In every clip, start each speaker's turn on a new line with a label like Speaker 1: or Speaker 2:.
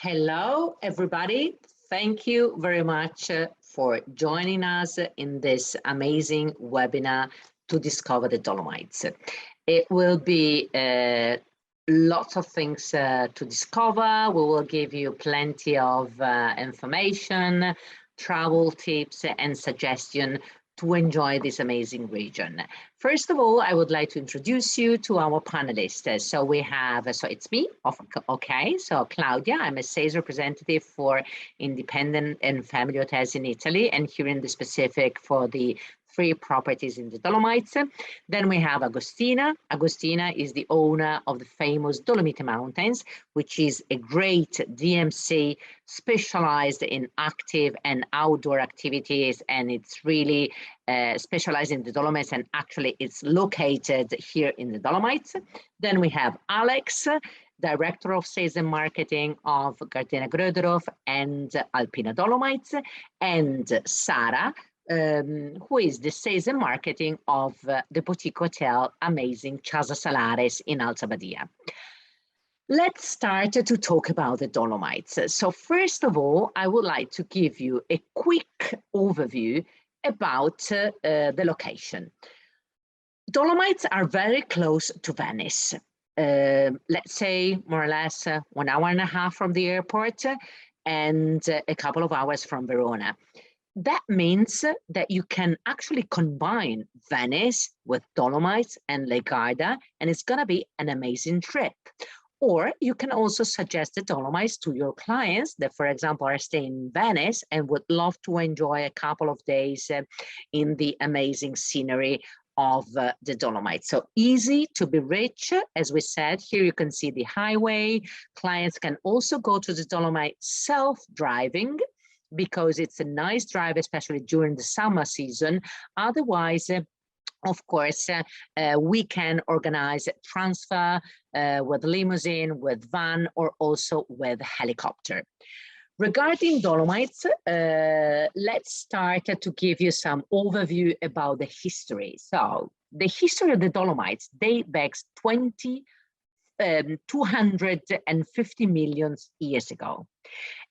Speaker 1: Hello, everybody. Thank you very much for joining us in this amazing webinar to discover the Dolomites. It will be lots of things to discover. We will give you plenty of information, travel tips and suggestion to enjoy this amazing region. First of all, I would like to introduce you to our panelists. So we have, so it's me, okay, so Claudia, I'm a sales representative for independent and family hotels in Italy, and here in the specific for the 3 properties in the Dolomites. Then we have Agostina. Agostina is the owner of the famous Dolomite Mountains, which is a great DMC specialized in active and outdoor activities, and it's really specialized in the Dolomites, and actually it's located here in the Dolomites. Then we have Alex, Director of Sales and Marketing of Gardena Gröderow and Alpina Dolomites, and Sara, who is the sales and marketing of the boutique hotel amazing Casa Salares in Alta Badia. Let's start to talk about the Dolomites. So first of all, I would like to give you a quick overview about the location. Dolomites are very close to Venice. Let's say more or less 1 hour and a half from the airport and a couple of hours from Verona. That means that you can actually combine Venice with Dolomites and Lake Garda, and it's going to be an amazing trip. Or you can also suggest the Dolomites to your clients that, for example, are staying in Venice and would love to enjoy a couple of days in the amazing scenery of the Dolomites. So easy to be rich, as we said. Here you can see the highway. Clients can also go to the Dolomites self-driving, because it's a nice drive, especially during the summer season. Otherwise, of course, we can organize transfer with limousine, with van, or also with helicopter. Regarding Dolomites, let's start to give you some overview about the history. So the history of the Dolomites dates back 250 million years ago.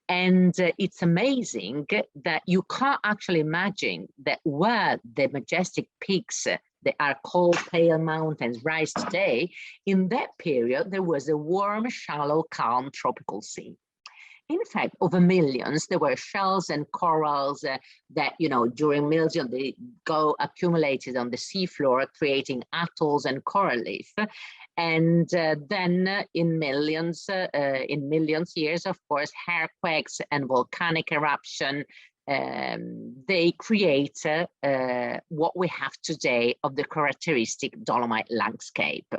Speaker 1: And it's amazing that you can't actually imagine that where the majestic peaks that are called Pale Mountains rise today, in that period, there was a warm, shallow, calm tropical sea. In fact, over millions, there were shells and corals that, during millions, they go accumulated on the seafloor, creating atolls and coral reef. And then in millions years, of course, earthquakes and volcanic eruption, they create what we have today of the characteristic Dolomite landscape.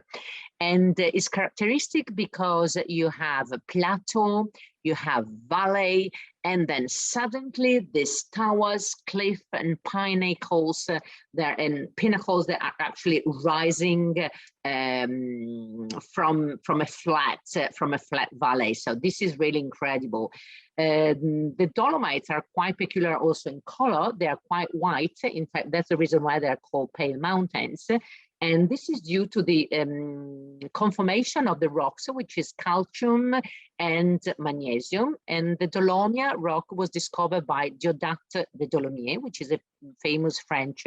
Speaker 1: And it's characteristic because you have a plateau, you have valley, and then suddenly these towers, cliff and pinnacles that are actually rising from a flat valley. So this is really incredible. The Dolomites are quite peculiar also in color. They are quite white. In fact, that's the reason why they are called Pale Mountains. And this is due to the conformation of the rocks, which is calcium and magnesium. And the Dolomia rock was discovered by Diodat de Dolomier, which is a famous French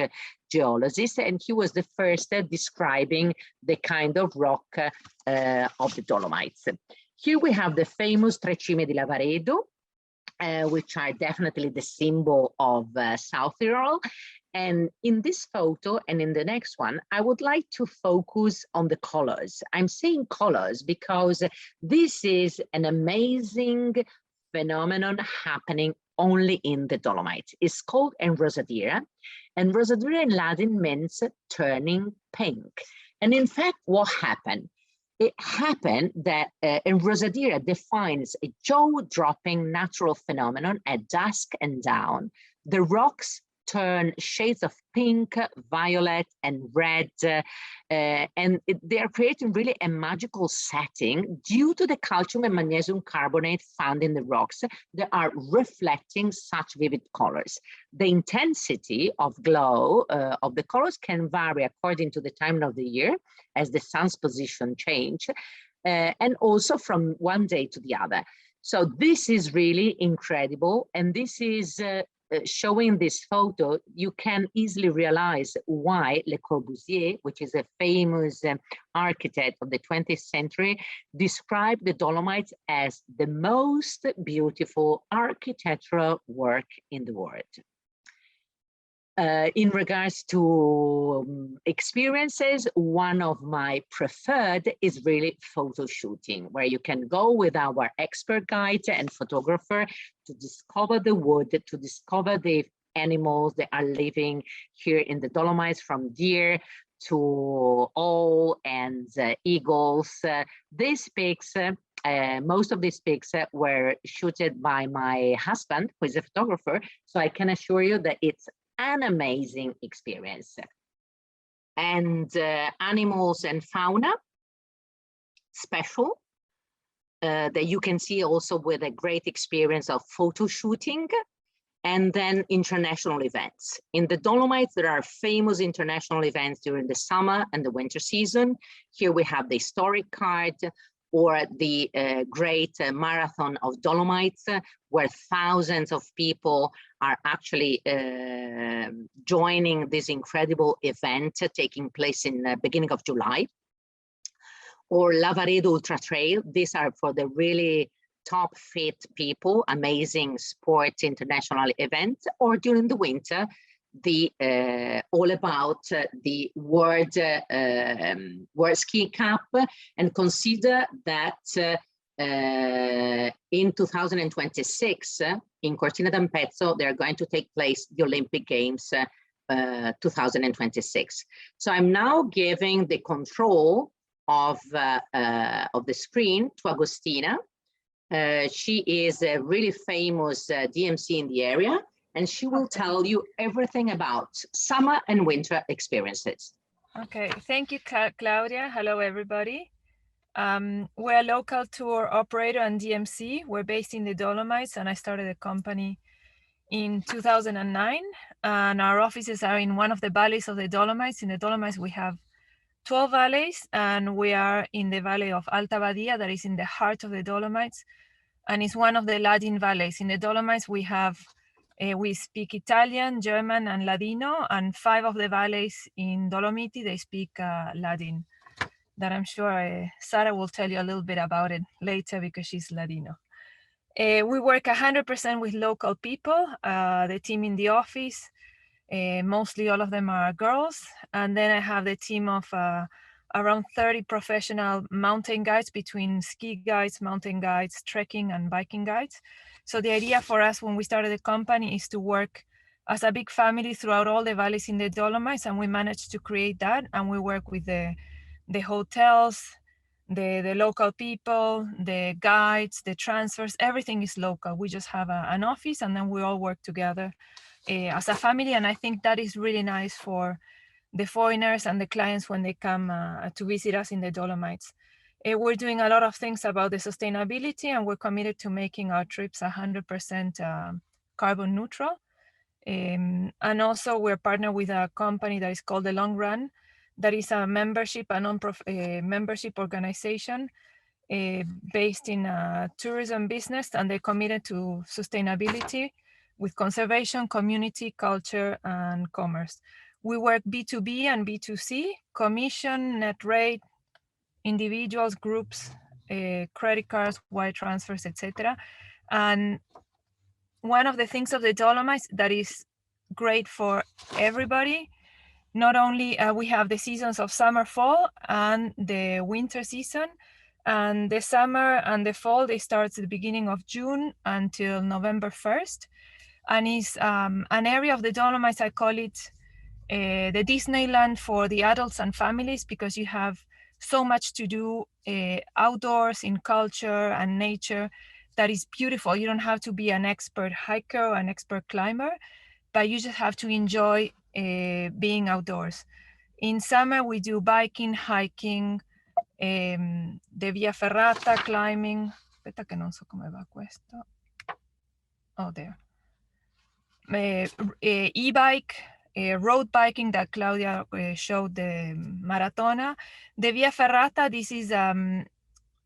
Speaker 1: geologist. And he was the first describing the kind of rock of the Dolomites. Here we have the famous Tre Cime di Lavaredo, which are definitely the symbol of South Tyrol. And in this photo and in the next one, I would like to focus on the colors. I'm saying colors because this is an amazing phenomenon happening only in the Dolomites. It's called enrosadera, and rosadera in Latin means turning pink. And in fact, what happened? It happened that enrosadera defines a jaw-dropping natural phenomenon at dusk and dawn. The rocks turn shades of pink, violet, and red, and they are creating really a magical setting due to the calcium and magnesium carbonate found in the rocks that are reflecting such vivid colors. The intensity of glow of the colors can vary according to the time of the year as the sun's position change. and also from one day to the other. So this is really incredible. And this is showing this photo, you can easily realize why Le Corbusier, which is a famous architect of the 20th century, described the Dolomites as the most beautiful architectural work in the world. In regards to experiences, one of my preferred is really photo shooting, where you can go with our expert guide and photographer to discover the wood, to discover the animals that are living here in the Dolomites, from deer to owl and eagles. These pics, most of these pics were shooted by my husband, who is a photographer, so I can assure you that it's an amazing experience. And animals and fauna, special, that you can see also with a great experience of photo shooting. And then international events. In the Dolomites, there are famous international events during the summer and the winter season. Here we have the historic card, or the great marathon of Dolomites, where thousands of people are actually joining this incredible event taking place in the beginning of July. Or Lavaredo Ultra Trail. These are for the really top fit people, amazing sport international event. Or during the winter, the all about the World Ski Cup, and consider that in 2026 in Cortina d'Ampezzo they're going to take place the Olympic Games 2026. So I'm now giving the control of the screen to Agostina. She is a really famous DMC in the area, and she will tell you everything about summer and winter experiences.
Speaker 2: Okay, thank you, Claudia. Hello, everybody. We're a local tour operator and DMC. We're based in the Dolomites, and I started a company in 2009. And our offices are in one of the valleys of the Dolomites. In the Dolomites, we have 12 valleys, and we are in the valley of Alta Badia, that is in the heart of the Dolomites, and it's one of the Latin valleys. In the Dolomites, we have we speak Italian, German, and Ladino, and 5 of the valleys in Dolomiti, they speak Latin. That I'm sure Sara will tell you a little bit about it later because she's Ladino. We work 100% with local people, the team in the office, mostly all of them are girls. And then I have the team of around 30 professional mountain guides, between ski guides, mountain guides, trekking and biking guides. So the idea for us when we started the company is to work as a big family throughout all the valleys in the Dolomites, and we managed to create that. And we work with the hotels, the local people, the guides, the transfers, everything is local. We just have an office, and then we all work together as a family. And I think that is really nice for the foreigners and the clients when they come to visit us in the Dolomites. We're doing a lot of things about the sustainability, and we're committed to making our trips 100% carbon neutral. And also we're partnered with a company that is called The Long Run, that is a membership, a membership organization based in tourism business, and they're committed to sustainability with conservation, community, culture, and commerce. We work B2B and B2C, commission, net rate, individuals, groups, credit cards, wire transfers, etc. And one of the things of the Dolomites that is great for everybody, not only we have the seasons of summer, fall, and the winter season. And the summer and the fall, they start at the beginning of June until November 1st. And it's an area of the Dolomites, I call it the Disneyland for the adults and families, because you have so much to do outdoors in culture and nature that is beautiful. You don't have to be an expert hiker or an expert climber, but you just have to enjoy being outdoors. In summer, we do biking, hiking, the Via Ferrata, climbing. Aspetta che non so come va questo. Oh, there. E-bike, road biking that Claudia showed, the Maratona. The Via Ferrata, this is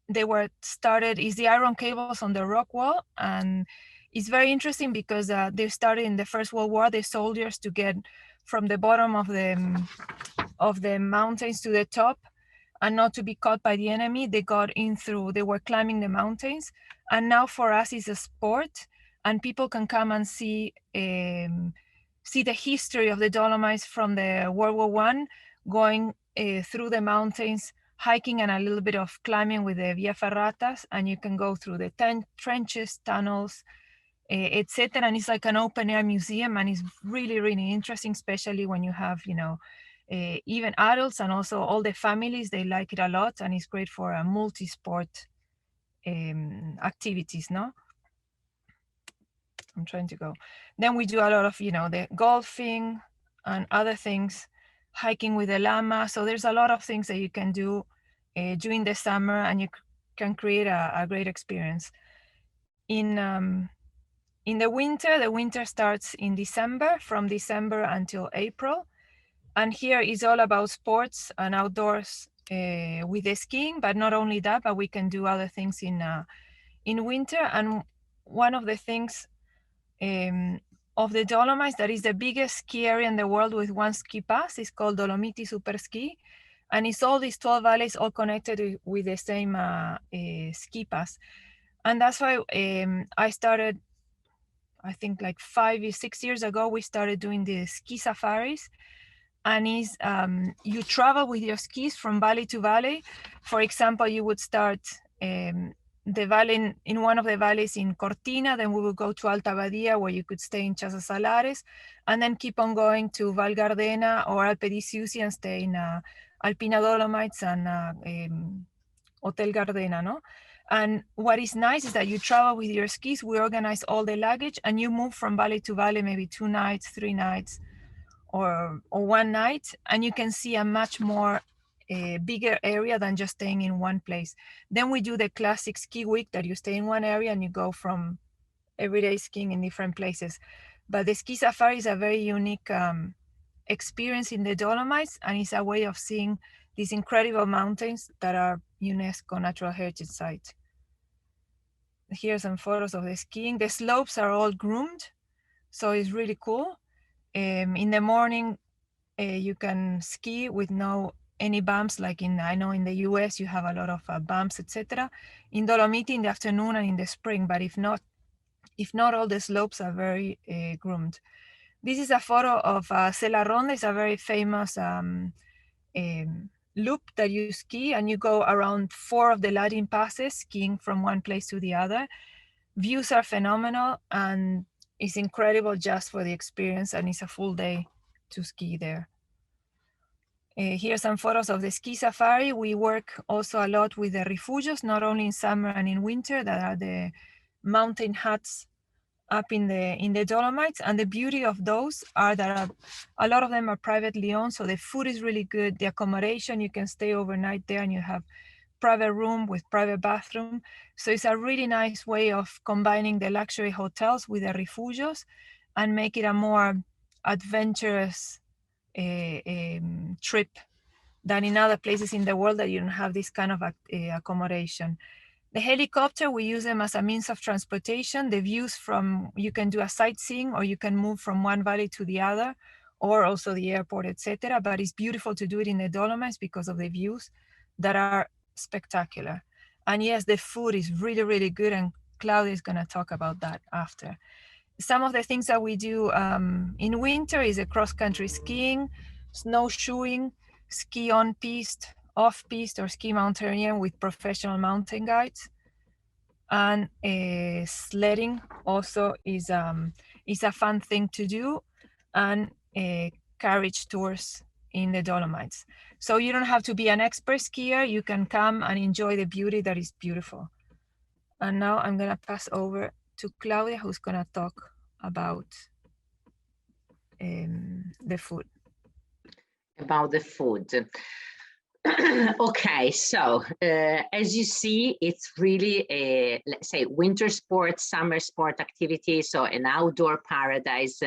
Speaker 2: they were started is the iron cables on the rock wall, and it's very interesting because they started in the First World War, the soldiers, to get from the bottom of the mountains to the top and not to be caught by the enemy. They got in through, they were climbing the mountains, and now for us it's a sport, and people can come and see the history of the Dolomites from the World War I, going through the mountains, hiking and a little bit of climbing with the Via Ferratas, and you can go through the trenches, tunnels, etc. And it's like an open air museum, and it's really, really interesting, especially when you have, even adults and also all the families. They like it a lot, and it's great for multi-sport activities, no? I'm trying to go. Then we do a lot of, the golfing and other things, hiking with the llama. So there's a lot of things that you can do during the summer, and you can create a great experience. In the winter starts in December, from December until April. And here is all about sports and outdoors with the skiing, but not only that, but we can do other things in winter. And one of the things of the Dolomites that is the biggest ski area in the world with one ski pass is called Dolomites Super Ski. And it's all these 12 valleys all connected with the same ski pass. And that's why I started, I think like 5 or 6 years ago, we started doing the ski safaris. And is you travel with your skis from valley to valley. For example, you would start the valley in one of the valleys in Cortina, then we will go to Alta Badia, where you could stay in Chasa Salares, and then keep on going to Val Gardena or Alpe di Siusi and stay in Alpina Dolomites and Hotel Gardena, no? And what is nice is that you travel with your skis, we organize all the luggage, and you move from valley to valley, maybe 2 nights, 3 nights, or 1 night, and you can see a much more bigger area than just staying in one place. Then we do the classic ski week that you stay in one area and you go from everyday skiing in different places. But the ski safari is a very unique experience in the Dolomites, and it's a way of seeing these incredible mountains that are UNESCO Natural Heritage Site. Here are some photos of the skiing. The slopes are all groomed, so it's really cool. In the morning, you can ski with any bumps, like I know in the US you have a lot of bumps, etc. In Dolomiti in the afternoon and in the spring, but if not, all the slopes are very groomed. This is a photo of Sella Ronda. It's a very famous loop that you ski, and you go around 4 of the Latin passes, skiing from one place to the other. Views are phenomenal, and it's incredible just for the experience, and it's a full day to ski there. Here are some photos of the ski safari. We work also a lot with the refugios, not only in summer and in winter, that are the mountain huts up in the Dolomites. And the beauty of those are that a lot of them are privately owned, so the food is really good. The accommodation, you can stay overnight there, and you have private room with private bathroom. So it's a really nice way of combining the luxury hotels with the refugios and make it a more adventurous trip than in other places in the world that you don't have this kind of accommodation. The helicopter, we use them as a means of transportation. The views you can do a sightseeing, or you can move from one valley to the other, or also the airport, etc. But it's beautiful to do it in the Dolomites because of the views that are spectacular. And yes, the food is really, really good, and Claudia is going to talk about that after. Some of the things that we do in winter is a cross-country skiing, snowshoeing, ski on-piste, off-piste, or ski mountaineering with professional mountain guides. And sledding also is a fun thing to do, and carriage tours in the Dolomites. So you don't have to be an expert skier. You can come and enjoy the beauty that is beautiful. And now I'm going to pass over to Claudia, who's going to talk about the food.
Speaker 1: About the food. Okay, so as you see, it's really a, let's say, winter sport, summer sport activity, so an outdoor paradise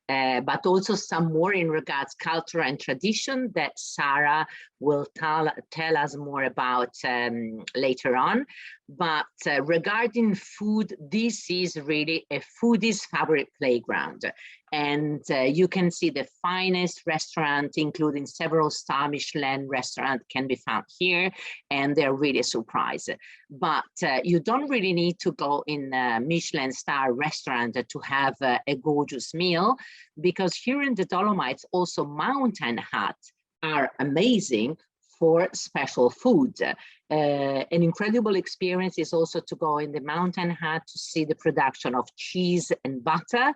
Speaker 1: but also some more in regards culture and tradition that Sarah will tell us more about later on. But regarding food, this is really a foodie's favorite playground. And you can see the finest restaurant, including several star Michelin restaurants, can be found here, and they're really a surprise. But you don't really need to go in a Michelin star restaurant to have a gorgeous meal, because here in the Dolomites, also mountain huts are amazing for special food. An incredible experience is also to go in the mountain hut to see the production of cheese and butter,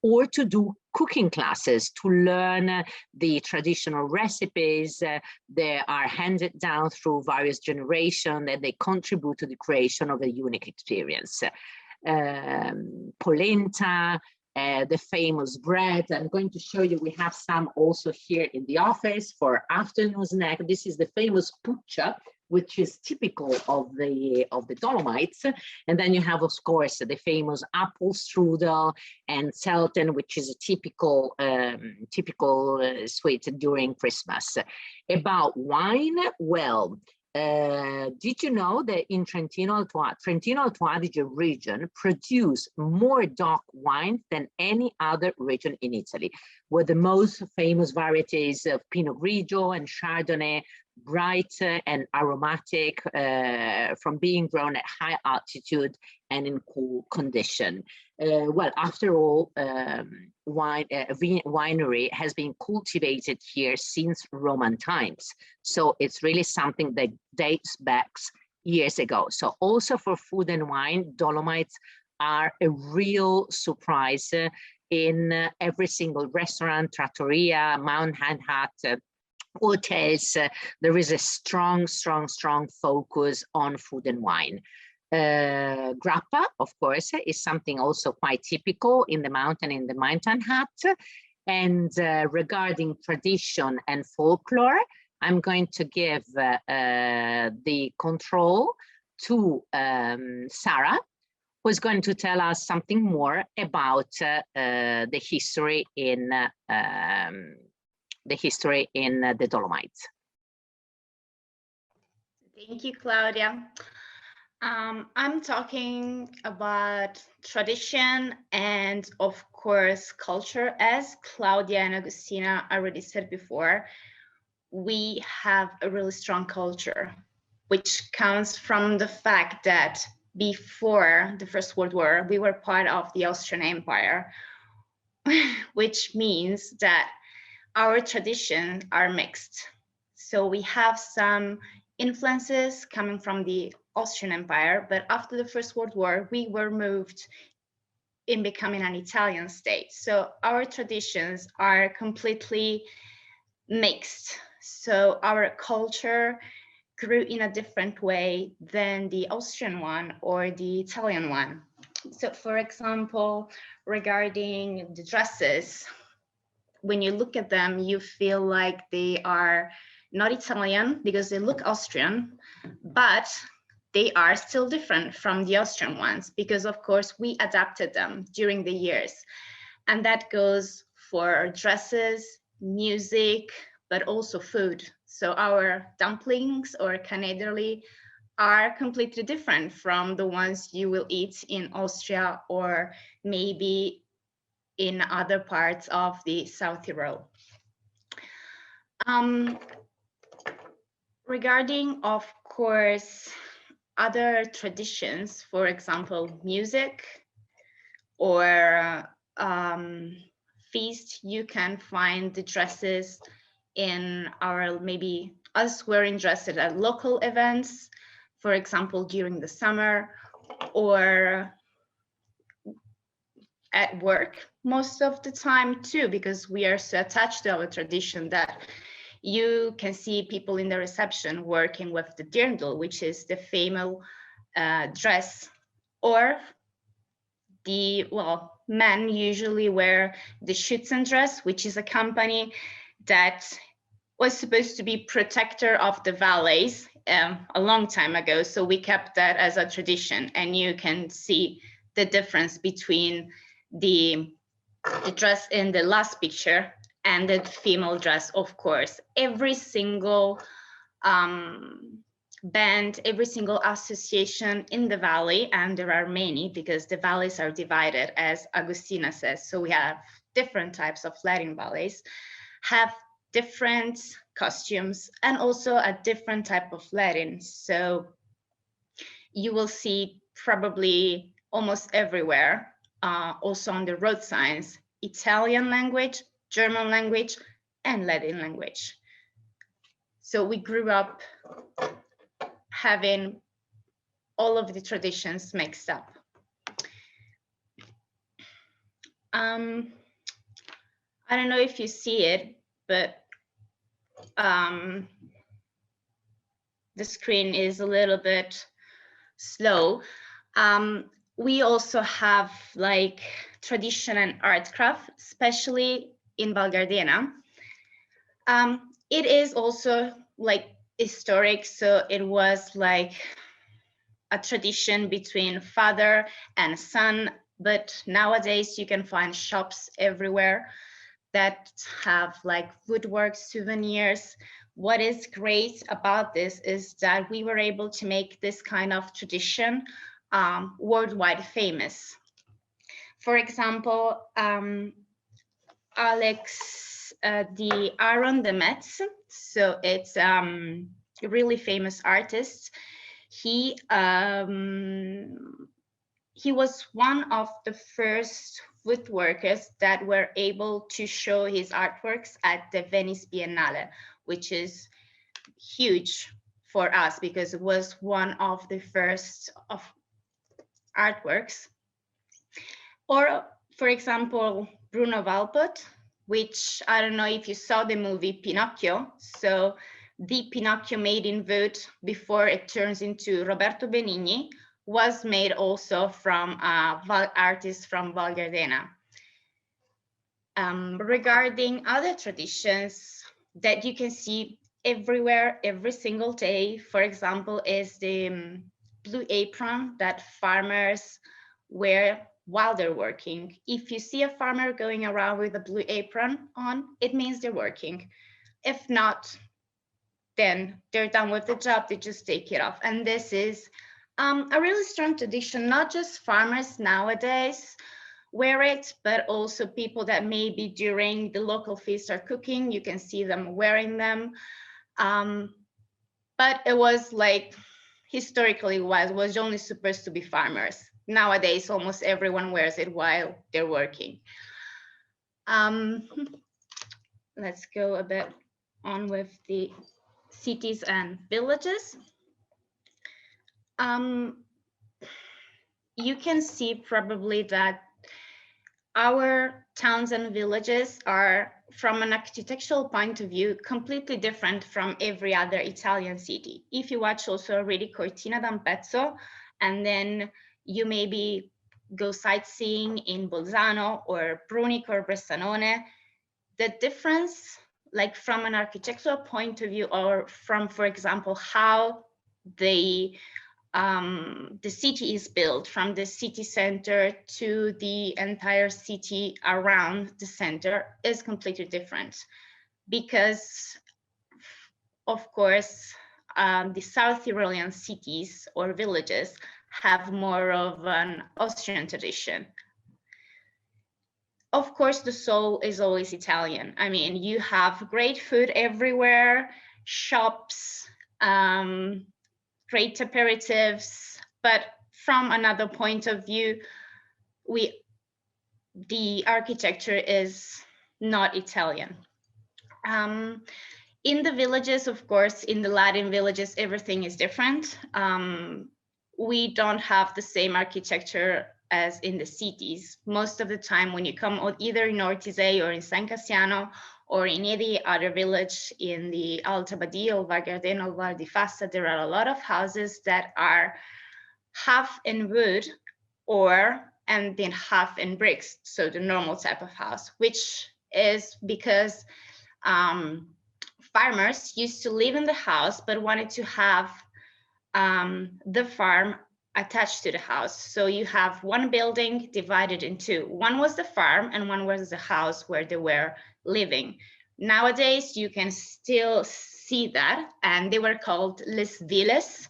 Speaker 1: or to do cooking classes to learn the traditional recipes that are handed down through various generations, and they contribute to the creation of a unique experience. Polenta, the famous bread. I'm going to show you, we have some also here in the office for afternoon snack. This is the famous puccia, which is typical of the Dolomites. And then you have, of course, the famous apple strudel and selten, which is a typical sweet during Christmas. About wine, well, did you know that in Trentino Alto Adige region produce more dark wines than any other region in Italy, with the most famous varieties of Pinot Grigio and Chardonnay, bright and aromatic, from being grown at high altitude and in cool condition. Well, after all, winery has been cultivated here since Roman times. So it's really something that dates back years ago. So also for food and wine, Dolomites are a real surprise in every single restaurant, trattoria, mountain hut, hotels. There is a strong focus on food and wine. Grappa, of course, is something also quite typical in the mountain hut. And regarding tradition and folklore, I'm going to give the control to Sarah, who is going to tell us something more about the history in the Dolomites.
Speaker 3: Thank you, Claudia. I'm talking about tradition and, of course, culture. As Claudia and Agustina already said before, we have a really strong culture, which comes from the fact that before the First World War, we were part of the Austrian Empire, which means that our traditions are mixed. So we have some influences coming from the Austrian Empire, but after the First World War, we were moved in becoming an Italian state. So our traditions are completely mixed. So our culture grew in a different way than the Austrian one or the Italian one. So for example, regarding the dresses, when you look at them, you feel like they are not Italian because they look Austrian, but they are still different from the Austrian ones because, of course, we adapted them during the years. And that goes for dresses, music, but also food. So our dumplings or canederli are completely different from the ones you will eat in Austria or maybe in other parts of the South Tyrol. Regarding, of course, other traditions, for example, music or feast, you can find the dresses in our, maybe us wearing dresses at local events, for example, during the summer, or at work most of the time too, because we are so attached to our tradition that you can see people in the reception working with the dirndl, which is the female dress, or the, well, men usually wear the Schützendress, which is a company that was supposed to be protector of the valets a long time ago. So we kept that as a tradition, and you can see the difference between the the dress in the last picture and the female dress, of course. Every single band, every association in the valley, and there are many because the valleys are divided, as Agustina says. So we have different types of Latin valleys, have different costumes and also a different type of Latin. So you will see probably almost everywhere, also on the road signs, Italian language, German language, and Latin language. So we grew up having all of the traditions mixed up. I don't know if you see it, but the screen is a little bit slow. We also have like tradition and art craft, especially in Val Gardena. It is also like historic, so it was like a tradition between father and son, but nowadays you can find shops everywhere that have like woodwork souvenirs. What is great about this is that we were able to make this kind of tradition worldwide famous. For example, Alex the Aaron de Metz, so it's a really famous artist. He was one of the first woodworkers that were able to show his artworks at the Venice Biennale, which is huge for us because it was one of the first of artworks. Or, for example, Bruno Valpot, which I don't know if you saw the movie Pinocchio. So the Pinocchio made in wood before it turns into Roberto Benigni was made also from artists from Val Gardena. Regarding other traditions that you can see everywhere, every single day, for example, is the blue apron that farmers wear while they're working. If you see a farmer going around with a blue apron on, it means they're working. If not, then they're done with the job, they just take it off. And this is a really strong tradition, not just farmers nowadays wear it, but also people that maybe during the local feast are cooking, you can see them wearing them. But it was like, historically was only supposed to be farmers. Nowadays, almost everyone wears it while they're working. Let's go a bit on with the cities and villages. You can see probably that our towns and villages are, from an architectural point of view, completely different from every other Italian city. If you watch also already Cortina d'Ampezzo, and then you maybe go sightseeing in Bolzano or Brunico or Bressanone, the difference, like from an architectural point of view, or from, for example, how the city is built from the city center to the entire city around the center, is completely different. Because, of course, the South Tyrolean cities or villages have more of an Austrian tradition. Of course, the soul is always Italian. I mean, you have great food everywhere, shops, great aperitifs, but from another point of view, the architecture is not Italian. In the villages, of course, in the Latin villages, everything is different. We don't have the same architecture as in the cities. Most of the time when you come either in Ortisei or in San Cassiano or in any other village in the Alta Badia or Val Gardena or Val di Fassa, there are a lot of houses that are half in wood and then half in bricks, so the normal type of house, which is because farmers used to live in the house but wanted to have the farm attached to the house. So you have one building divided in two. One was the farm and one was the house where they were living. Nowadays, you can still see that, and they were called les villes.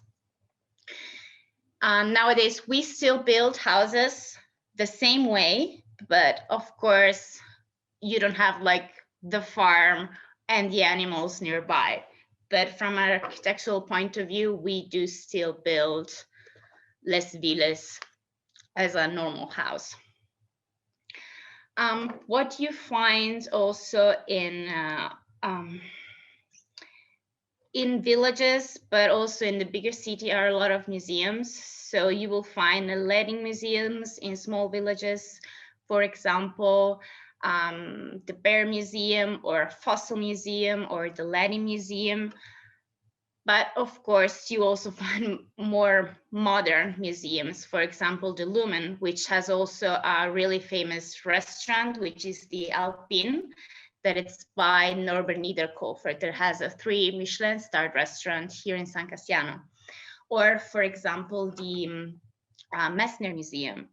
Speaker 3: Nowadays, we still build houses the same way, but of course, you don't have like the farm and the animals nearby. But from an architectural point of view, we do still build les villes as a normal house. What you find also in villages, but also in the bigger city, are a lot of museums. So you will find letting museums in small villages. For example, the Bear Museum or Fossil Museum or the Letting Museum. But of course, you also find more modern museums. For example, the Lumen, which has also a really famous restaurant, which is the Alpine, that it's by Norbert Niederkofer, that has a 3 Michelin starred restaurant here in San Cassiano. Or for example, the Messner Museum.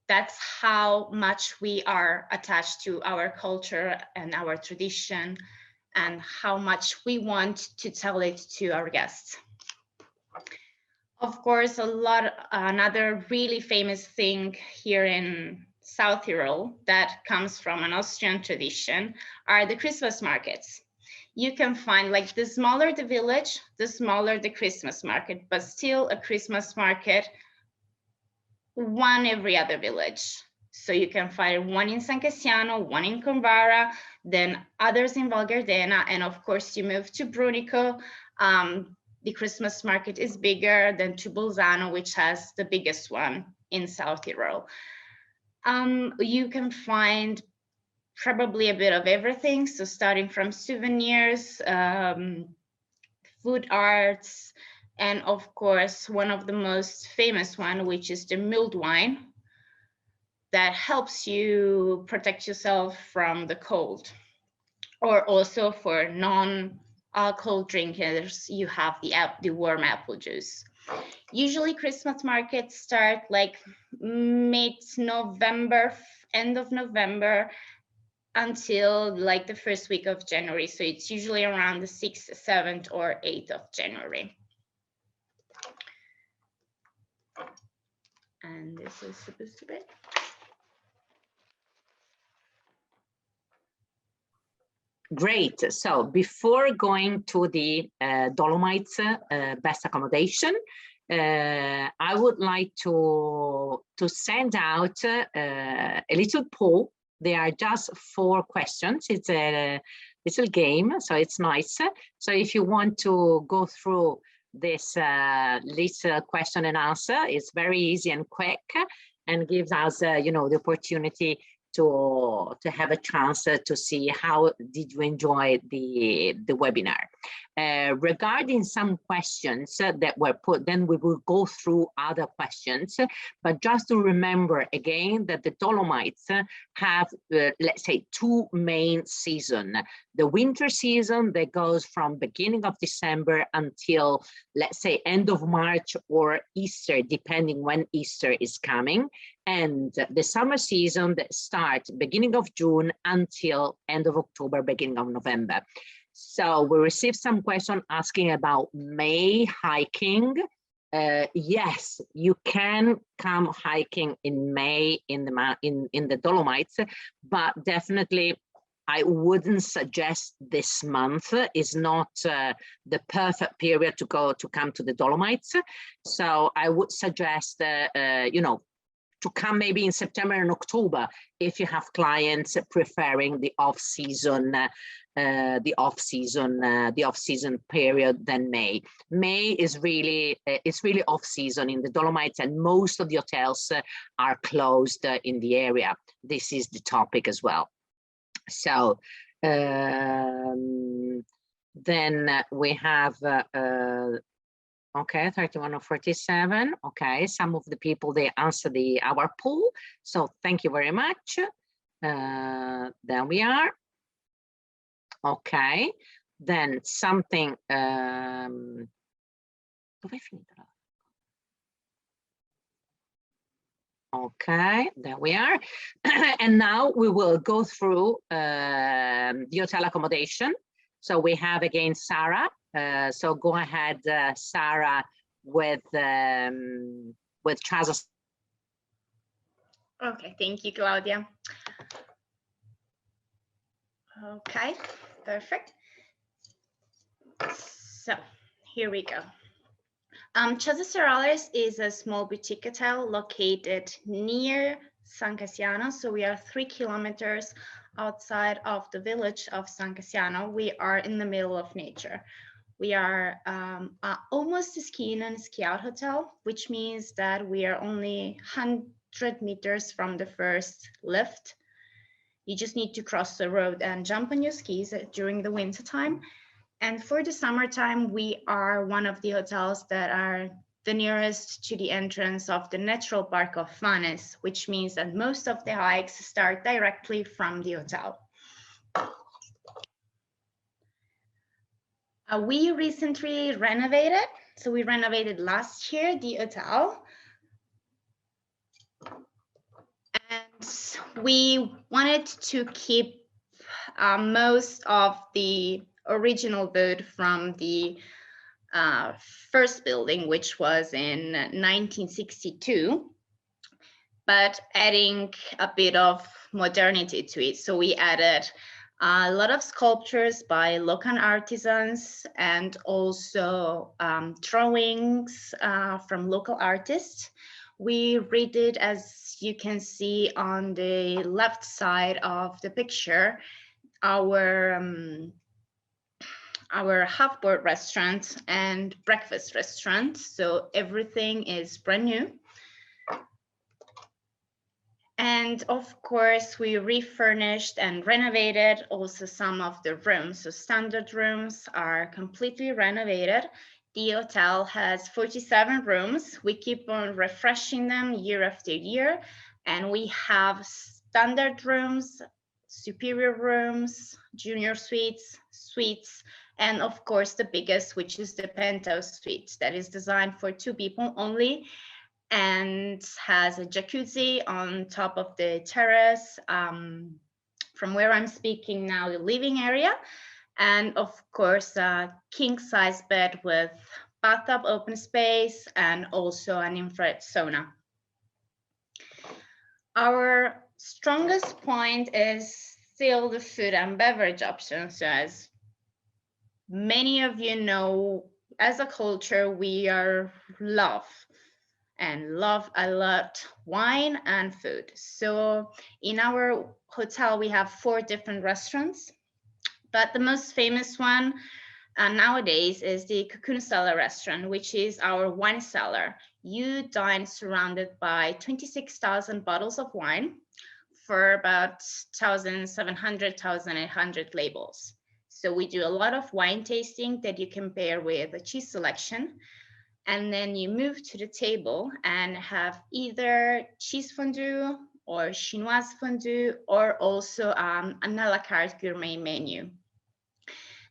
Speaker 3: That's how much we are attached to our culture and our tradition, and how much we want to tell it to our guests. Of course, another really famous thing here in South Tyrol that comes from an Austrian tradition are the Christmas markets. You can find, like, the smaller the village, the smaller the Christmas market, but still a Christmas market, one every other village. So you can find one in San Cassiano, one in Convara, then others in Val Gardena, and of course you move to Brunico. The Christmas market is bigger than to Bolzano, which has the biggest one in South Tyrol. You can find probably a bit of everything. So starting from souvenirs, food arts, and of course, one of the most famous one, which is the mulled wine, that helps you protect yourself from the cold. Or also for non-alcohol drinkers, you have the warm apple juice. Usually Christmas markets start like mid-November, end of November, until like the first week of January. So it's usually around the 6th, 7th, or 8th of January. And this is supposed to be.
Speaker 1: Great. So before going to the Dolomites best accommodation, I would like to send out a little poll. There are just 4 questions. It's a little game, so it's nice. So if you want to go through this little question and answer, it's very easy and quick, and gives us, you know, the opportunity to have a chance to see how did you enjoy the webinar. Regarding some questions that were put, then we will go through other questions, but just to remember again that the Dolomites have, let's say, 2 main seasons. The winter season that goes from beginning of December until, let's say, end of March or Easter, depending when Easter is coming, and the summer season that starts beginning of June until end of October, beginning of November. So we received some question asking about May hiking. Yes, you can come hiking in May in the Dolomites, but definitely I wouldn't suggest this month. Is not the perfect period to come to the Dolomites. So I would suggest, you know, to come maybe in September and October if you have clients preferring the off-season period than May. May is really off-season in the Dolomites, and most of the hotels are closed in the area. This is the topic as well. So then we have okay, 31 or 47. Okay, some of the people, they answer our poll. So thank you very much. There we are. Okay, then something. Dove è finita? Okay, there we are. And now we will go through the hotel accommodation. So we have again Sarah. So go ahead, Sarah, with trousers.
Speaker 3: Okay, thank you, Claudia. Okay, perfect. So here we go. Casa Serrales is a small boutique hotel located near San Cassiano. So we are 3 kilometers outside of the village of San Cassiano. We are in the middle of nature. We are almost a ski in and ski out hotel, which means that we are only 100 meters from the first lift. You just need to cross the road and jump on your skis during the winter time. And for the summertime, we are one of the hotels that are the nearest to the entrance of the natural park of Fanes, which means that most of the hikes start directly from the hotel. We recently renovated. So we renovated last year the hotel. And we wanted to keep most of the original build from the first building, which was in 1962, but adding a bit of modernity to it. So we added a lot of sculptures by local artisans and also drawings from local artists. We redid, as you can see on the left side of the picture, our half-board restaurant and breakfast restaurant. So everything is brand new. And of course, we refurnished and renovated also some of the rooms. So standard rooms are completely renovated. The hotel has 47 rooms. We keep on refreshing them year after year. And we have standard rooms, superior rooms, junior suites, suites, and of course the biggest, which is the penthouse suite that is designed for 2 people only and has a jacuzzi on top of the terrace. From where I'm speaking now, the living area, and of course a king size bed with bathtub open space and also an infrared sauna. Our strongest point is still the food and beverage options. So as many of you know, as a culture, we are love a lot wine and food. So in our hotel, we have 4 different restaurants, but the most famous one nowadays is the Cocoon Cellar restaurant, which is our wine cellar. You dine surrounded by 26,000 bottles of wine for about 1,700, 1,800 labels. So we do a lot of wine tasting that you can pair with a cheese selection. And then you move to the table and have either cheese fondue or chinoise fondue or also an a la carte gourmet menu.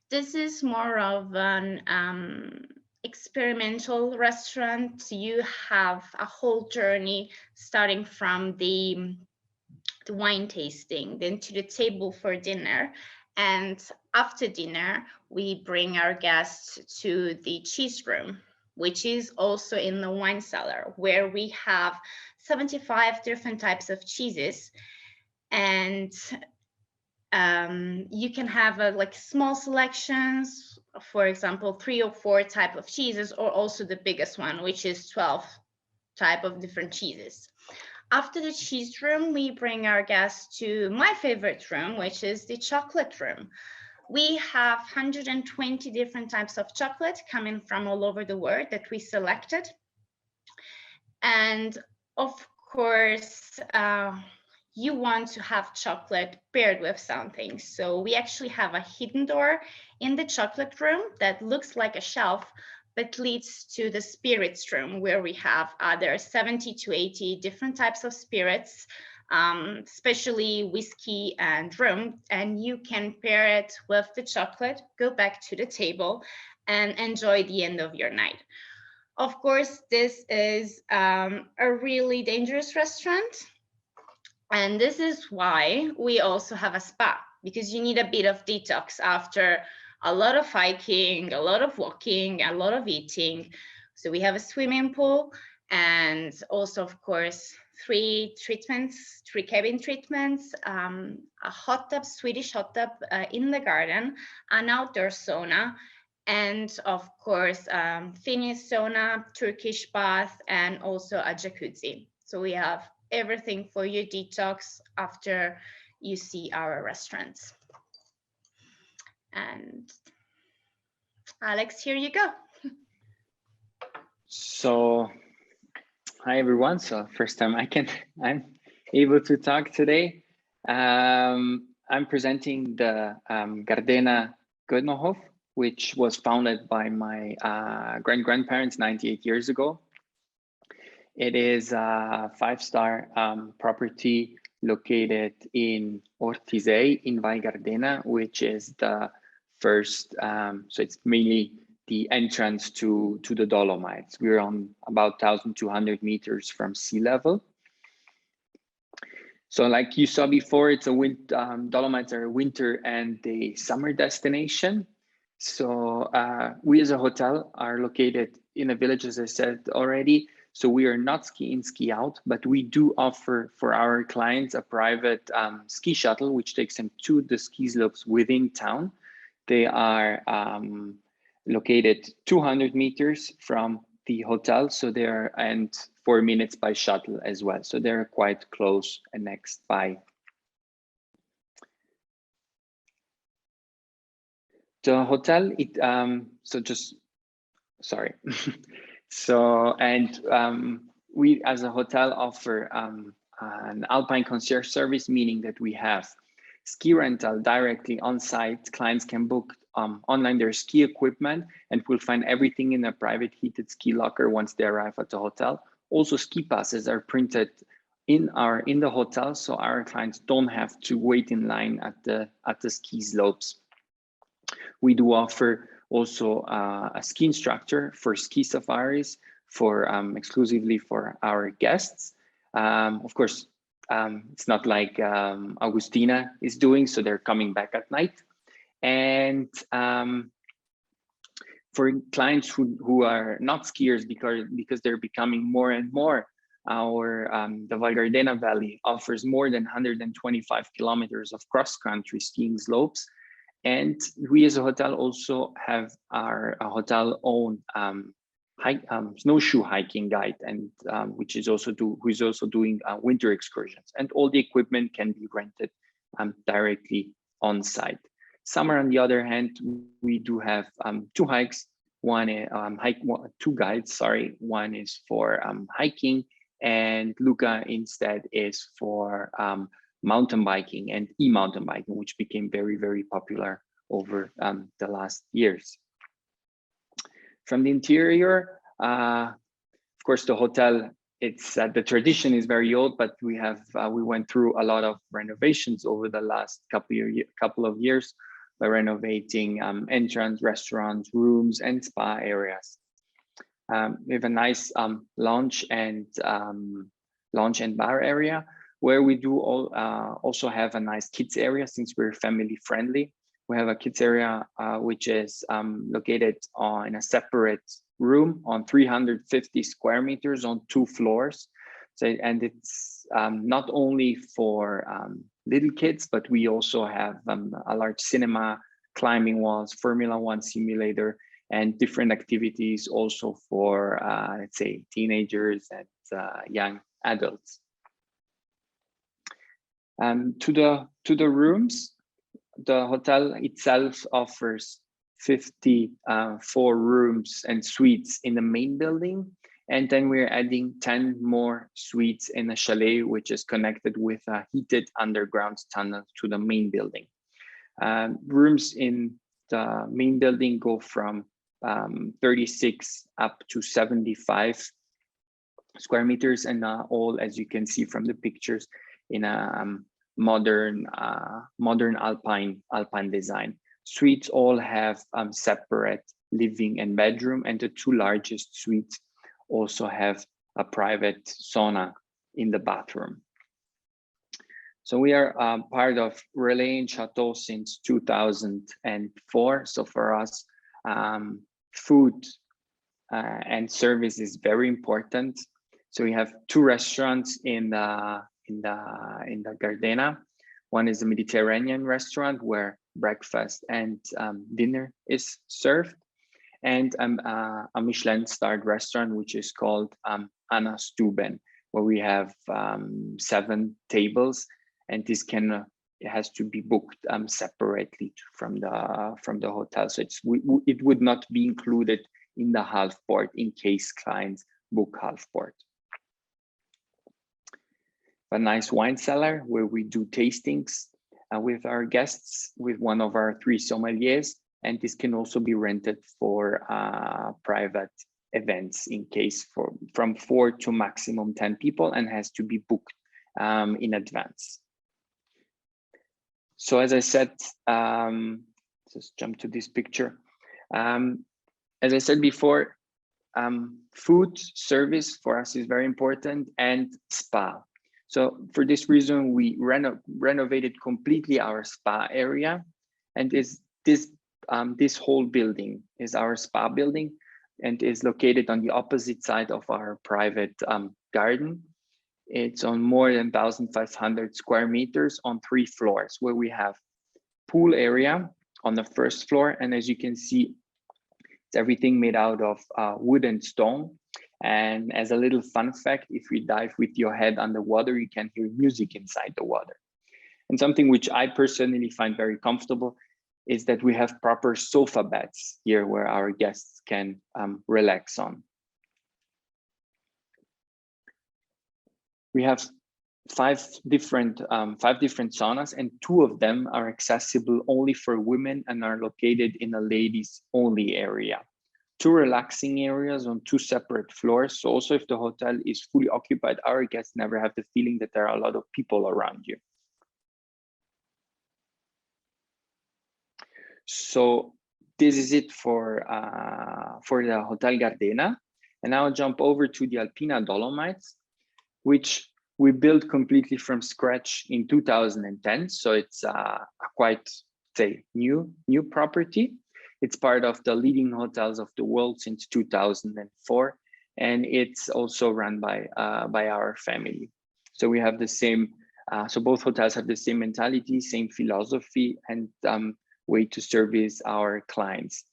Speaker 3: This is more of an experimental restaurant. You have a whole journey starting from the wine tasting, then to the table for dinner. And after dinner, we bring our guests to the cheese room, which is also in the wine cellar, where we have 75 different types of cheeses. And you can have like small selections, for example, 3 or 4 type of cheeses, or also the biggest one, which is 12 type of different cheeses. After the cheese room, we bring our guests to my favorite room, which is the chocolate room. We have 120 different types of chocolate coming from all over the world that we selected. And of course, you want to have chocolate paired with something. So we actually have a hidden door in the chocolate room that looks like a shelf, but leads to the spirits room, where we have other 70 to 80 different types of spirits, especially whiskey and rum, and you can pair it with the chocolate, go back to the table, and enjoy the end of your night. Of course, this is a really dangerous restaurant. And this is why we also have a spa, because you need a bit of detox after a lot of hiking, a lot of walking, a lot of eating. So we have a swimming pool and also, of course, 3 cabin treatments, a hot tub, Swedish hot tub in the garden, an outdoor sauna, and of course, Finnish sauna, Turkish bath, and also a jacuzzi. So we have everything for your detox after you see our restaurants. And Alex, here you go.
Speaker 4: So, hi everyone. So first time I'm able to talk today. I'm presenting the Gardena Götzenhof, which was founded by my grandparents 98 years ago. It is a 5-star property located in Ortisei in Val Gardena, which is the first, so it's mainly the entrance to the Dolomites. We're on about 1,200 meters from sea level. So like you saw before, it's a Dolomites are a winter and a summer destination. So we as a hotel are located in a village, as I said already. So we are not ski in, ski out, but we do offer for our clients a private ski shuttle, which takes them to the ski slopes within town. They are located 200 meters from the hotel, so they're and 4 minutes by shuttle as well. So they're quite close and next by. The hotel, we as a hotel offer an alpine concierge service, meaning that we have ski rental directly on site. Clients can book online their ski equipment and will find everything in a private heated ski locker once they arrive at the hotel. Also, ski passes are printed in the hotel, so our clients don't have to wait in line at the ski slopes. We do offer also a ski instructor for ski safaris exclusively for our guests. Of course, it's not like Agustina is doing, so they're coming back at night. And for clients who are not skiers, because they're becoming more and more, the Val Gardena Valley offers more than 125 kilometers of cross-country skiing slopes. And we as a hotel also have our hotel own snowshoe hiking guide, and who is also doing winter excursions, and all the equipment can be rented directly on site. Summer, on the other hand, we do have 2 hikes. Two guides. Sorry, one is for hiking, and Luca instead is for mountain biking and e-mountain biking, which became very, very popular over the last years. From the interior, of course, the hotel, it's the tradition is very old, but we went through a lot of renovations over the last couple of years by renovating entrance, restaurants, rooms, and spa areas. We have a nice lounge and bar area, where we do also have a nice kids area, since we're family friendly. We have a kids area which is located in a separate room on 350 square meters on 2 floors. And it's not only for little kids, but we also have a large cinema, climbing walls, Formula 1 simulator, and different activities also for, let's say, teenagers and young adults. To the rooms, the hotel itself offers 54 rooms and suites in the main building, and then we're adding 10 more suites in a chalet, which is connected with a heated underground tunnel to the main building. Rooms in the main building go from 36 up to 75 square meters, and all, as you can see from the pictures, in a modern alpine design. Suites all have separate living and bedroom, and the 2 largest suites also have a private sauna in the bathroom. So we are part of Relais and Chateau since 2004. So for us, food and service is very important. So we have 2 restaurants in the Gardena. One is a Mediterranean restaurant where breakfast and dinner is served, and a Michelin-starred restaurant which is called Anna Stuben, where we have 7 tables, and this it has to be booked separately from the hotel. So it would not be included in the half board in case clients book half board. A nice wine cellar where we do tastings with our guests with one of our 3 sommeliers, and this can also be rented for private events in case from 4 to maximum 10 people, and has to be booked in advance. So as I said, just jump to this picture. As I said before, food service for us is very important, and spa. So for this reason, we renovated completely our spa area, and this whole building is our spa building, and is located on the opposite side of our private garden. It's on more than 1,500 square meters on 3 floors, where we have pool area on the 1st floor, and as you can see, it's everything made out of wood and stone. And as a little fun fact, if you dive with your head underwater, you can hear music inside the water. And something which I personally find very comfortable is that we have proper sofa beds here where our guests can relax on. We have 5 different saunas, and 2 of them are accessible only for women and are located in a ladies only area. 2 relaxing areas on 2 separate floors. So also if the hotel is fully occupied, our guests never have the feeling that there are a lot of people around you. So this is it for the Hotel Gardena. And now I'll jump over to the Alpina Dolomites, which we built completely from scratch in 2010. So it's a quite, say, new property. It's part of the leading hotels of the world since 2004, and it's also run by our family. So we have the same. So both hotels have the same mentality, same philosophy, and way to service our clients.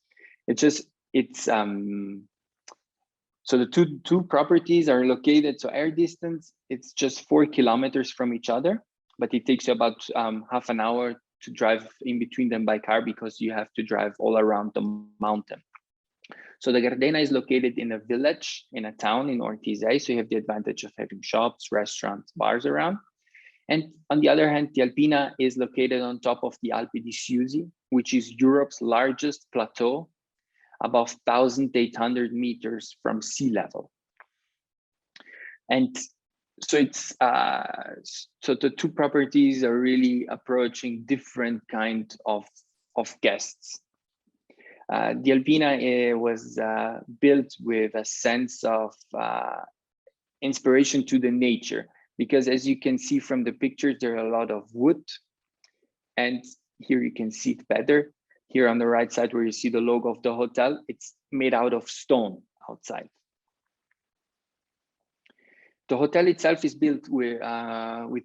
Speaker 4: So the two properties are located. So air distance, it's just 4 kilometers from each other, but it takes you about half an hour to drive in between them by car, because you have to drive all around the mountain. So the Gardena is located in a village, in a town in Ortisei. So you have the advantage of having shops, restaurants, bars around. And on the other hand, the Alpina is located on top of the Alpe di Siusi, which is Europe's largest plateau, above 1,800 meters from sea level. And so it's so the 2 properties are really approaching different kind of guests. The Alpina was built with a sense of inspiration to the nature, because as you can see from the pictures, there are a lot of wood, and here you can see it better. Here on the right side, where you see the logo of the hotel, it's made out of stone outside. The hotel itself is built with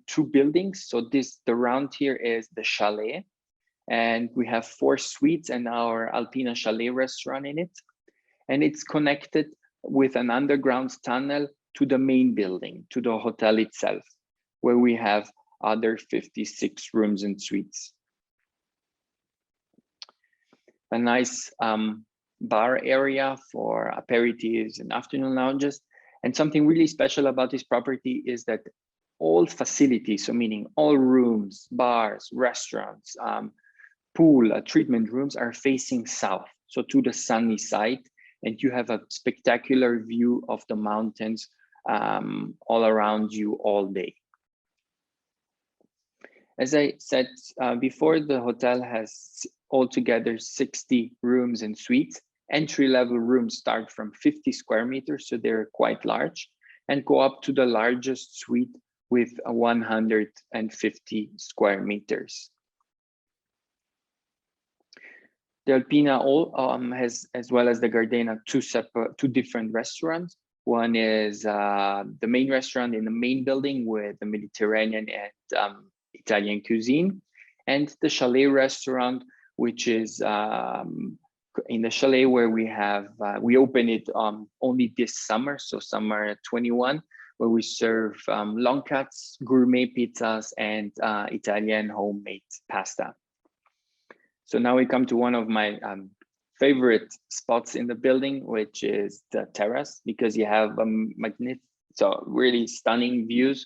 Speaker 4: 2 buildings. So the round here is the chalet, and we have 4 suites and our Alpina Chalet restaurant in it. And it's connected with an underground tunnel to the main building, to the hotel itself, where we have other 56 rooms and suites. A nice bar area for aperitifs and afternoon lounges. And something really special about this property is that all facilities, so meaning all rooms, bars, restaurants, pool, treatment rooms, are facing south, so to the sunny side, and you have a spectacular view of the mountains all around you all day. As I said before, the hotel has altogether 60 rooms and suites, Entry-level rooms start from 50 square meters, so they're quite large, and go up to the largest suite with 150 square meters. The Alpina has, as well as the Gardena, two different restaurants. One is the main restaurant in the main building with the Mediterranean and Italian cuisine, and the chalet restaurant, which is in the chalet where we have we open it only this summer, so summer 21, where we serve long cuts, gourmet pizzas, and Italian homemade pasta. So now we come to one of my favorite spots in the building, which is the terrace, because you have so really stunning views.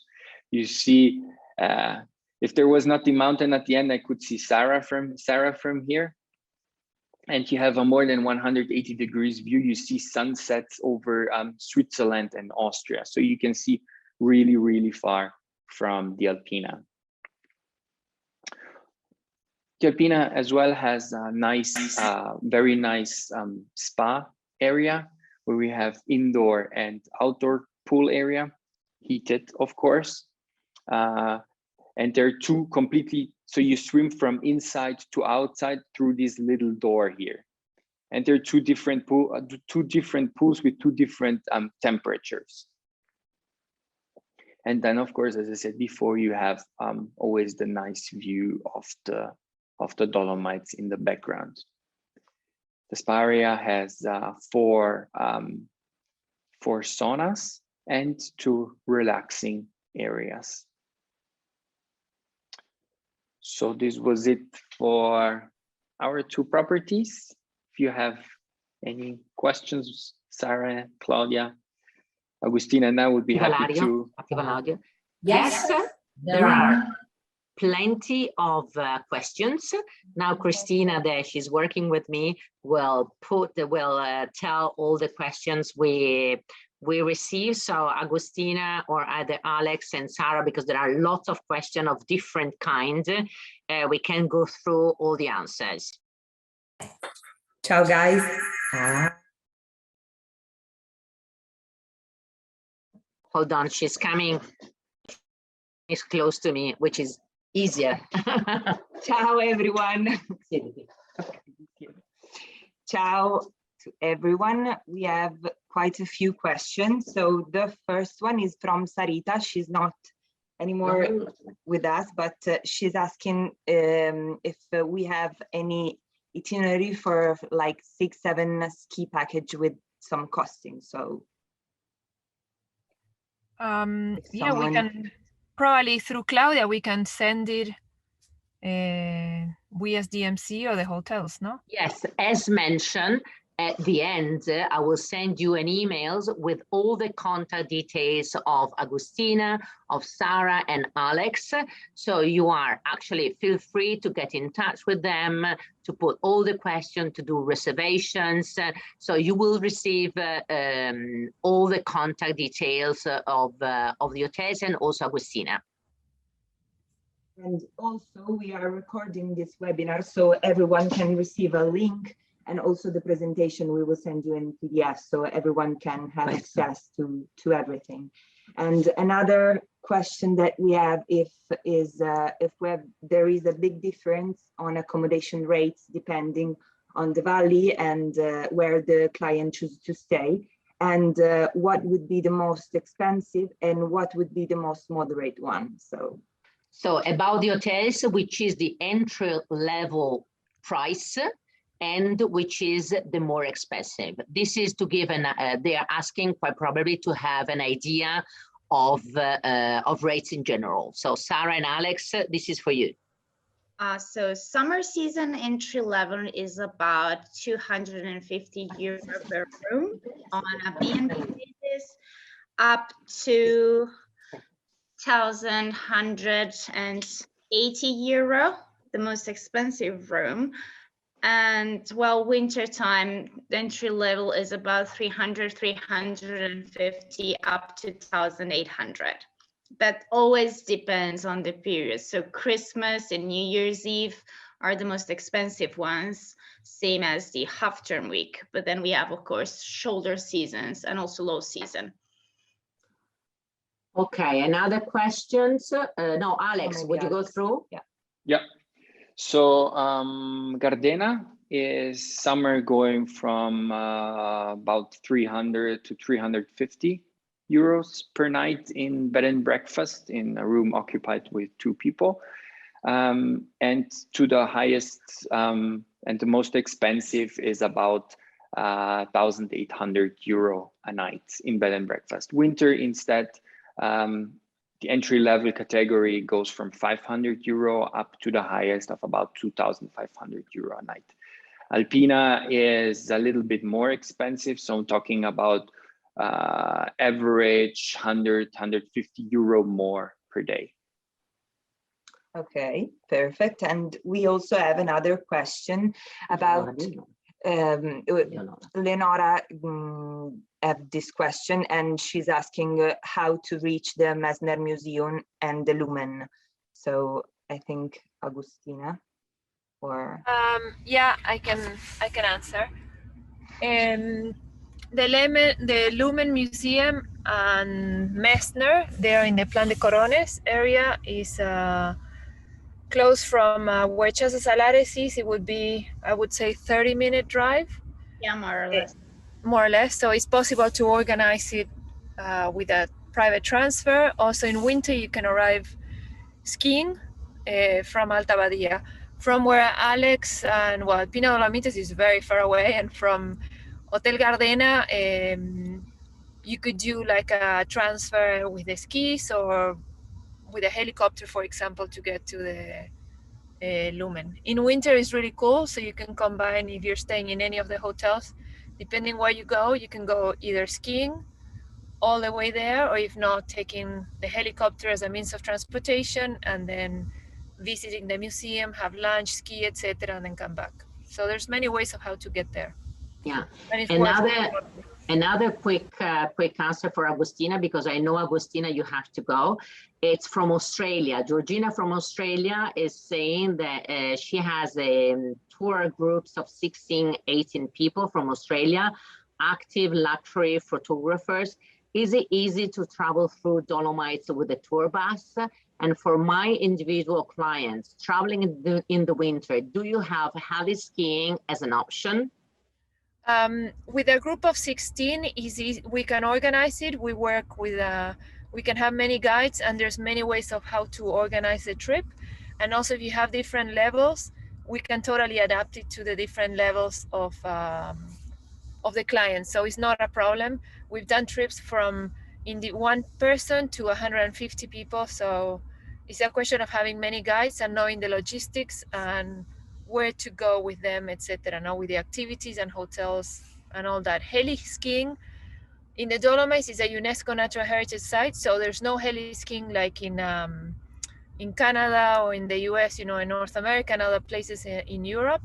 Speaker 4: You see, if there was not the mountain at the end, I could see Sarah from here. And you have a more than 180 degrees view. You see sunsets over Switzerland and Austria. So you can see really, really far from the Alpina. The Alpina as well has a nice, very nice spa area where we have indoor and outdoor pool area, heated, of course. And there are two completely, so you swim from inside to outside through this little door here. And there are two different pools with two different temperatures. And then, of course, as I said before, you have always the nice view of the Dolomites in the background. The spa area has four saunas and two relaxing areas. So this was it for our two properties. If you have any questions, Sarah, Claudia, Agustina, and I would be happy to.
Speaker 1: Yes, there are plenty of questions. Now, Christina, there she's working with me, will tell all the questions we receive. So Agustina or either Alex and Sarah, because there are lots of questions of different kinds, we can go through all the answers.
Speaker 5: Ciao, guys.
Speaker 1: Hold on, she's coming. She's close to me, which is easier.
Speaker 5: Ciao, everyone. Ciao to everyone. We have quite a few questions. So the first one is from Sarita. She's not anymore with us, but she's asking if we have any itinerary for like 6-7 ski package with some costing. So
Speaker 2: yeah, we can probably through Claudia, we can send it we as DMC or the hotels, no?
Speaker 1: Yes, as mentioned, at the end, I will send you an emails with all the contact details of Agustina, of Sarah and Alex. So you are actually feel free to get in touch with them, to put all the questions, to do reservations. So you will receive all the contact details of the hotels and also Agustina.
Speaker 5: And also we are recording this webinar so everyone can receive a link, and also the presentation we will send you in PDF so everyone can have access to everything. And another question that we have if there is a big difference on accommodation rates depending on the valley and where the client chooses to stay, and what would be the most expensive and what would be the most moderate one.
Speaker 1: So about the hotels, which is the entry level price and which is the more expensive. This is to give they are asking quite probably to have an idea of rates in general. So Sarah and Alex, this is for you.
Speaker 3: So summer season entry level is about 250 euro per room on a B&B basis, up to 1,180 euro, the most expensive room. And well, winter time, the entry level is about 300, 350 up to 1,800. That always depends on the period. So Christmas and New Year's Eve are the most expensive ones, same as the half-term week. But then we have, of course, shoulder seasons and also low season.
Speaker 1: Okay, another questions? No, Alex,
Speaker 5: maybe
Speaker 1: would you go
Speaker 5: Alex.
Speaker 1: through?
Speaker 4: Yeah. So Gardena is somewhere going from about 300 to 350 euros per night in bed and breakfast in a room occupied with 2 people. And to the highest and the most expensive is about 1,800 euro a night in bed and breakfast. Winter instead, the entry level category goes from 500 euro up to the highest of about 2,500 euro a night. Alpina is a little bit more expensive, so I'm talking about average 100, 150 euro more per day.
Speaker 5: Okay, perfect. And we also have another question about Leonora have this question, and she's asking how to reach the Messner Museum and the Lumen. So I think Agustina, or
Speaker 2: Yeah, I can answer. The Lumen Museum and Messner, they're in the Plan de Corones area, is close from where Casa Salares is. It would be, I would say, 30-minute drive.
Speaker 3: Yeah, more or less.
Speaker 2: More or less. So it's possible to organize it with a private transfer. Also in winter, you can arrive skiing from Alta Badia. From where Alex and Pina Dolomites is very far away, and from Hotel Gardena, you could do like a transfer with the skis or with a helicopter, for example, to get to the Lumen. In winter is really cool, so you can combine, if you're staying in any of the hotels, depending where you can go either skiing all the way there, or if not, taking the helicopter as a means of transportation and then visiting the museum, have lunch, ski, etc., and then come back. So there's many ways of how to get there.
Speaker 1: Yeah.
Speaker 2: And it's
Speaker 1: Another quick answer for Agustina, because I know, Agustina, you have to go. It's from Australia. Georgina from Australia is saying that she has tour groups of 16, 18 people from Australia, active luxury photographers. Is it easy to travel through Dolomites with a tour bus? And for my individual clients traveling in the winter, do you have heli skiing as an option?
Speaker 2: With a group of 16, we can organize it. We work with, we can have many guides, and there's many ways of how to organize the trip. And also, if you have different levels, we can totally adapt it to the different levels of the client. So it's not a problem. We've done trips from 1 person to 150 people. So it's a question of having many guides and knowing the logistics and where to go with them, etc. Now with the activities and hotels and all that. Heli skiing in the Dolomites is a UNESCO Natural Heritage Site, so there's no heli skiing like in Canada or in the US, in North America and other places in Europe.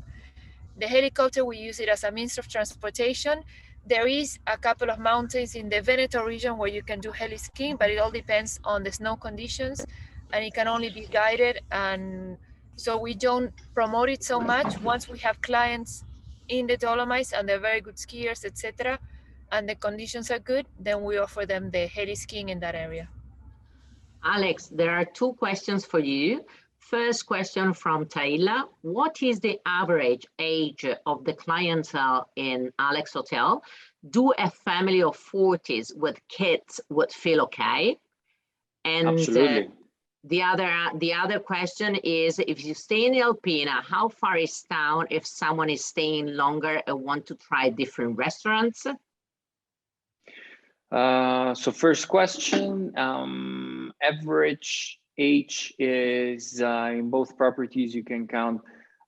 Speaker 2: The helicopter, we use it as a means of transportation. There is a couple of mountains in the Veneto region where you can do heli skiing, but it all depends on the snow conditions, and it can only be guided, and so we don't promote it so much. Once we have clients in the Dolomites and they're very good skiers, etc., and the conditions are good, then we offer them the heli skiing in that area.
Speaker 1: Alex, there are 2 questions for you. First question from Taila. What is the average age of the clientele in Alex Hotel? Do a family of 40s with kids would feel okay? And
Speaker 4: Absolutely.
Speaker 1: The other question is, if you stay in the Alpina, how far is town if someone is staying longer and want to try different restaurants?
Speaker 4: So first question, average age is in both properties, you can count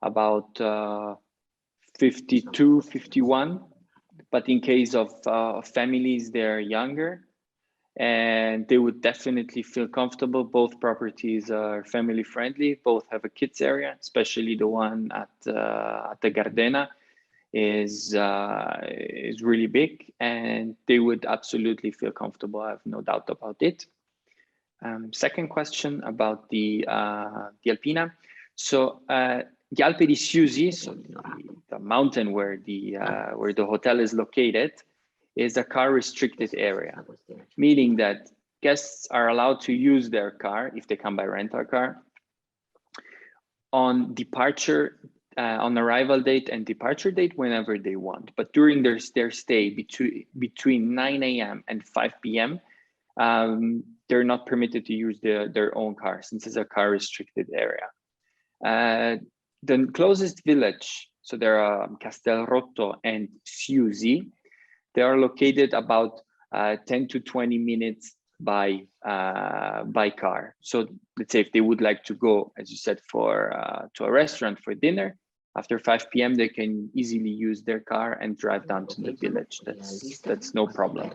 Speaker 4: about 52, 51. But in case of families, they're younger. And they would definitely feel comfortable. Both properties are family friendly. Both have a kids area, especially the one at the Gardena is really big, and they would absolutely feel comfortable. I have no doubt about it. Second question about the Alpina. So the Alpe di Siusi, so the mountain where the hotel is located, is a car restricted area, meaning that guests are allowed to use their car if they come by rental car on departure, on arrival date and departure date whenever they want. But during their stay between 9 a.m. and 5 p.m., they're not permitted to use their own car since it's a car restricted area. The closest village, so there are Castelrotto and Siusi. They are located about 10 to 20 minutes by car. So let's say if they would like to go, as you said, to a restaurant for dinner, after 5 p.m. they can easily use their car and drive down to the village. That's no problem.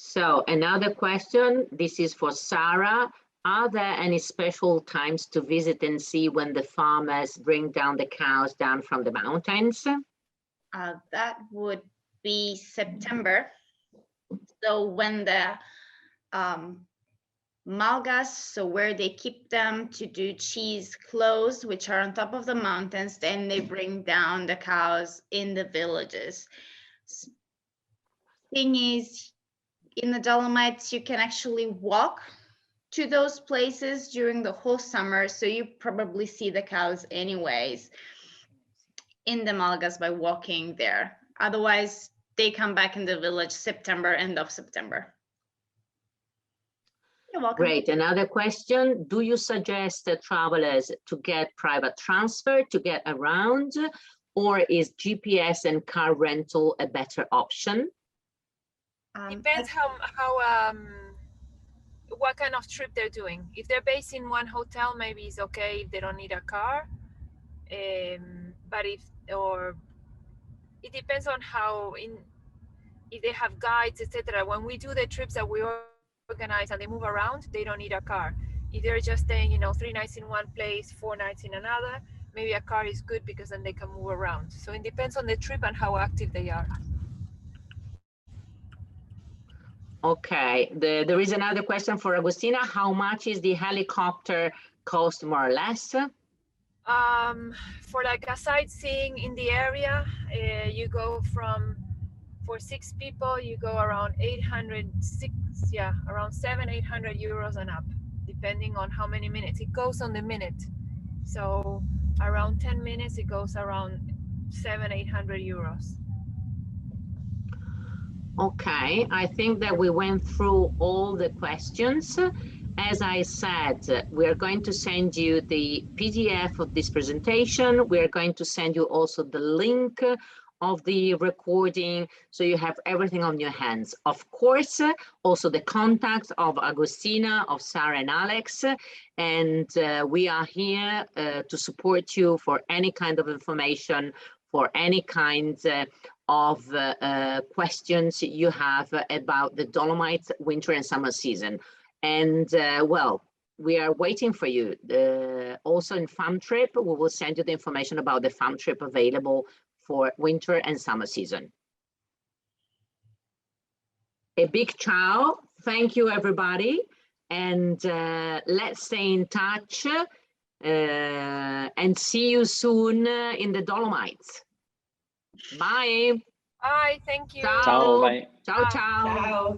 Speaker 1: So another question, this is for Sarah. Are there any special times to visit and see when the farmers bring down the cows down from the mountains?
Speaker 3: That would be September. So when the malgas, so where they keep them to do cheese, close, which are on top of the mountains, then they bring down the cows in the villages. Thing is, in the Dolomites, you can actually walk to those places during the whole summer, so you probably see the cows anyways in the malgas by walking there. Otherwise, they come back in the village September, end of September. You're welcome.
Speaker 1: Great. Another question. Do you suggest travelers to get private transfer to get around, or is GPS and car rental a better option?
Speaker 2: Depends what kind of trip they're doing. If they're based in one hotel, maybe it's okay if they don't need a car. But it depends on if they have guides, etc. When we do the trips that we organize and they move around, they don't need a car. If they're just staying, 3 nights in one place, 4 nights in another, maybe a car is good because then they can move around. So it depends on the trip and how active they are.
Speaker 1: Okay, there is another question for Agustina. How much is the helicopter cost, more or less?
Speaker 2: For like a sightseeing in the area, you go for 6 people, you go around around 700-800 euros and up, depending on how many minutes. It goes on the minute. So around 10 minutes, it goes around 700-800 euros.
Speaker 1: Okay, I think that we went through all the questions. As I said, we are going to send you the PDF of this presentation. We are going to send you also the link of the recording, so you have everything on your hands. Of course, also the contacts of Agustina, of Sarah and Alex, and we are here to support you for any kind of information, for any kind of questions you have about the Dolomites winter and summer season. And well, we are waiting for you. Also in Farm Trip, we will send you the information about the Farm Trip available for winter and summer season. A big ciao. Thank you, everybody. And let's stay in touch and see you soon in the Dolomites. Bye.
Speaker 2: Bye, thank you.
Speaker 1: Ciao.
Speaker 4: Ciao, bye.
Speaker 1: Ciao,
Speaker 2: Bye.
Speaker 1: ciao.
Speaker 5: Ciao.